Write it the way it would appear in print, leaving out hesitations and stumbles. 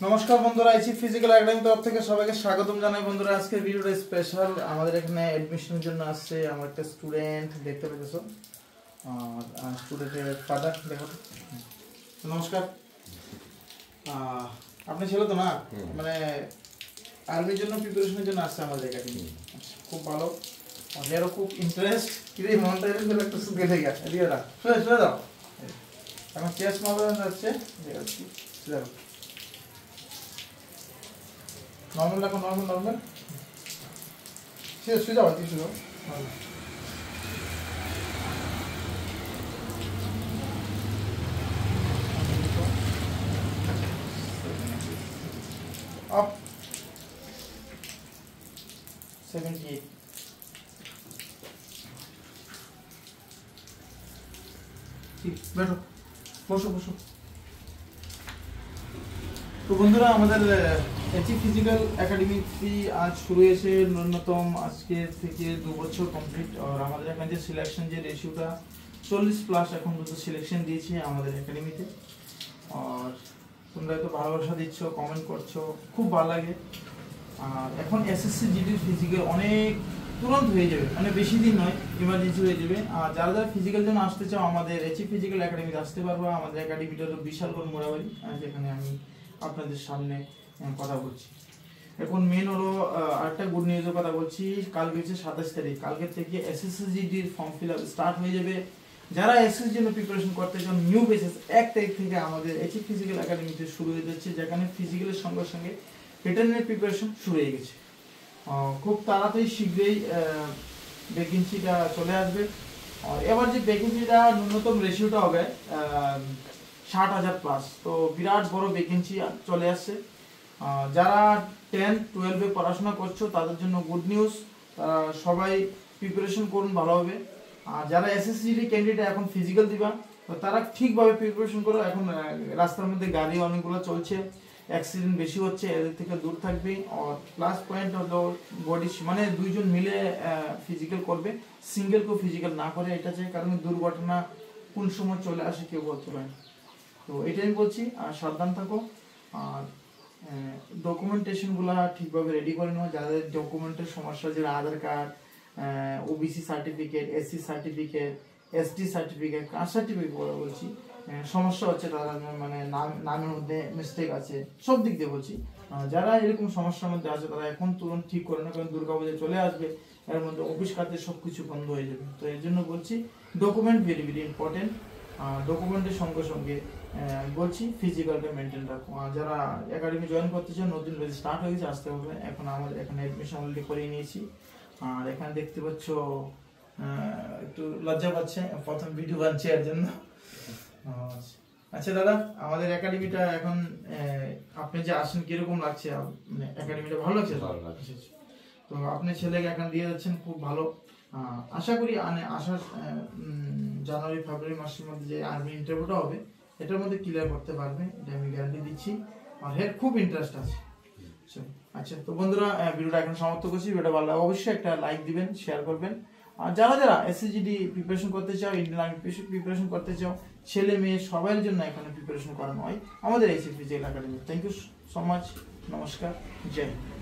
নমস্কার বন্ধুরা, আইসি physical academy তরফ থেকে সবাইকে স্বাগতম জানাই। বন্ধুরা, আজকের ভিডিওটা স্পেশাল। আমাদের এখানে অ্যাডমিশনের জন্য আসছে আমার একটা স্টুডেন্ট, দেখতে পেতেছো। আর স্টুডেন্টের ফাদার দেখো। নমস্কার। আপনি ছিল তো না, মানে আর্মির জন্য প্রিপারেশনের জন্য আসছে আমাদের একাডেমি। খুব ভালো, ওদেরও খুব ইন্টারেস্ট। কিন্তু এই মনটা এরকম একটা সুখে থেকে গেছে। এদিকে দাও, শুয়ে দাও। এখন চেস মারা যাচ্ছে, দেখাচ্ছি। নর্মাল রাখো, নর্মাল। শুয়ে যাও, শুয়ে যাও। Up 78. ঠিক बैठो, বসো। তো বন্ধুরা, আমাদের এচি ফিজিক্যাল একাডেমি আজ শুরু হয়েছে। ন্যূনতম আজকে থেকে 2 বছর কমপ্লিট। আর আমাদের এখানে যে সিলেকশন যে রেশিওটা 40+ এখন পর্যন্ত সিলেকশন দিয়েছে আমাদের একাডেমিতে। আর তোমরা এত ভালোবাসা দিচ্ছ, কমেন্ট করছো, খুব ভালো লাগে। আর এখন এসএসসি জিডি ফিজিক্যাল অনেক তুরন্ত হয়ে যাবে, মানে বেশি দিন নয়, ইমার্জেন্সি হয়ে যাবে। আর যারা ফিজিক্যাল জন্য আসতে চাও আমাদের এচি ফিজিক্যাল একাডেমিতে আসতে পারবো। আমাদের একাডেমিটা হলো বিশালগড় মোড়াবাড়ি, যেখানে আমি আপনাদের সামনে কথা বলছি। এখন মেন হলো আরেকটা গুড নিউজের কথা বলছি। কালকে হচ্ছে 27 তারিখ, কালকে থেকে এসএসসি জিডির ফর্ম ফিল আপ স্টার্ট হয়ে যাবে। যারা এসএসসির জন্য প্রিপারেশন করতে চান, নিউ বেসিস 1 তারিখ থেকে আমাদের এচি ফিজিক্যাল একাডেমিতে শুরু হয়ে যাচ্ছে, যেখানে ফিজিক্যালের সঙ্গে সঙ্গে রিটার্নের প্রিপারেশন শুরু হয়ে গেছে। খুব তাড়াতাড়ি শীঘ্রই ভ্যাকেন্সিটা চলে আসবে। আর এবার যে ভ্যাকেন্সিটা ন্যূনতম রেশিওটা হবে 60,000+। তো বিরাট বড় ভ্যাকেন্সি চলে আসছে। যারা 10-12-এ পড়াশোনা করছো তাদের জন্য গুড নিউজ, সবাই প্রিপারেশন করুন ভালোভাবে। আর যারা এসএসসি ক্যান্ডিডেট এখন ফিজিক্যাল দিবা, তো তারা ঠিকভাবে প্রিপারেশন করো। এখন রাস্তার মধ্যে গাড়ি অনেকগুলো চলছে, অ্যাক্সিডেন্ট বেশি হচ্ছে, এদের থেকে দূর থাকবে। আর প্লাস পয়েন্ট হলো বডি, মানে দুইজন মিলে ফিজিক্যাল করবে, সিঙ্গেল কেউ ফিজিক্যাল না করে, এটা চাই। কারণ দুর্ঘটনা কোন সময় চলে আসে কেউ বলতে পারে না। তো এটাই বলছি, আর সাবধান থাকো। আর ডকুমেন্টেশনগুলো ঠিকভাবে রেডি করে নেওয়া। যাদের ডকুমেন্টের সমস্যা, যেটা Aadhaar card, OBC certificate, SC certificate, ST certificate, caste certificate বলছি, সমস্যা হচ্ছে, তারা মানে নামের মধ্যে মিস্টেক আছে, সব দিক দিয়ে বলছি। যারা এরকম সমস্যার মধ্যে আছে তারা এখন তুরন্ত ঠিক করে না, কারণ দুর্গাপূজা চলে আসবে, এর মধ্যে অফিস কাজে সবকিছু বন্ধ হয়ে যাবে। তো এর জন্য বলছি, ডকুমেন্ট ভেরি ভেরি ইম্পর্টেন্ট। ডকুমেন্টের সঙ্গে সঙ্গে বলছি ফিজিক্যালটা মেনটেন রাখো। যারা একাডেমি জয়েন করতে চান, নতুন ব্যাচ স্টার্ট হয়ে গেছে, আসতে হবে। এখন আমাদের এখানে অ্যাডমিশন অলরেডি করে নিয়েছি। আর এখানে দেখতে পাচ্ছ একটু লজ্জা পাচ্ছে, প্রথম ভিডিও বানছি এর জন্য। আচ্ছা দাদা, আমাদের একাডেমিটা এখন আপনি যে আসেন কিরকম লাগছে? মানে একাডেমিটা ভালো লাগছে? তো আপনি ছেলেকে এখন দিয়ে যাচ্ছেন, খুব ভালো। আশা করি আসার জানুয়ারি ফেব্রুয়ারি মাসের মধ্যে যে আর্মি ইন্টারভিউটা হবে, এটার মধ্যে ক্লিয়ার করতে পারবে, এটা আমি গ্যারান্টি দিচ্ছি। আর এর খুব ইন্টারেস্ট আছে। আচ্ছা, তো বন্ধুরা, ভিডিওটা এখন সমাপ্ত করছি। ভিডিওটা ভালো লাগে অবশ্যই একটা লাইক দিবেন, শেয়ার করবেন। আর যারা এসএসজিডি প্রিপারেশন করতে চাও, ইন্ডিয়ান আর্মি প্রিপারেশন করতে চাও, ছেলে মেয়ে সবার জন্য এখানে প্রিপারেশন করানো হয় আমাদের SSG academy. Thank you so much. নমস্কার, জয় হিন্দ।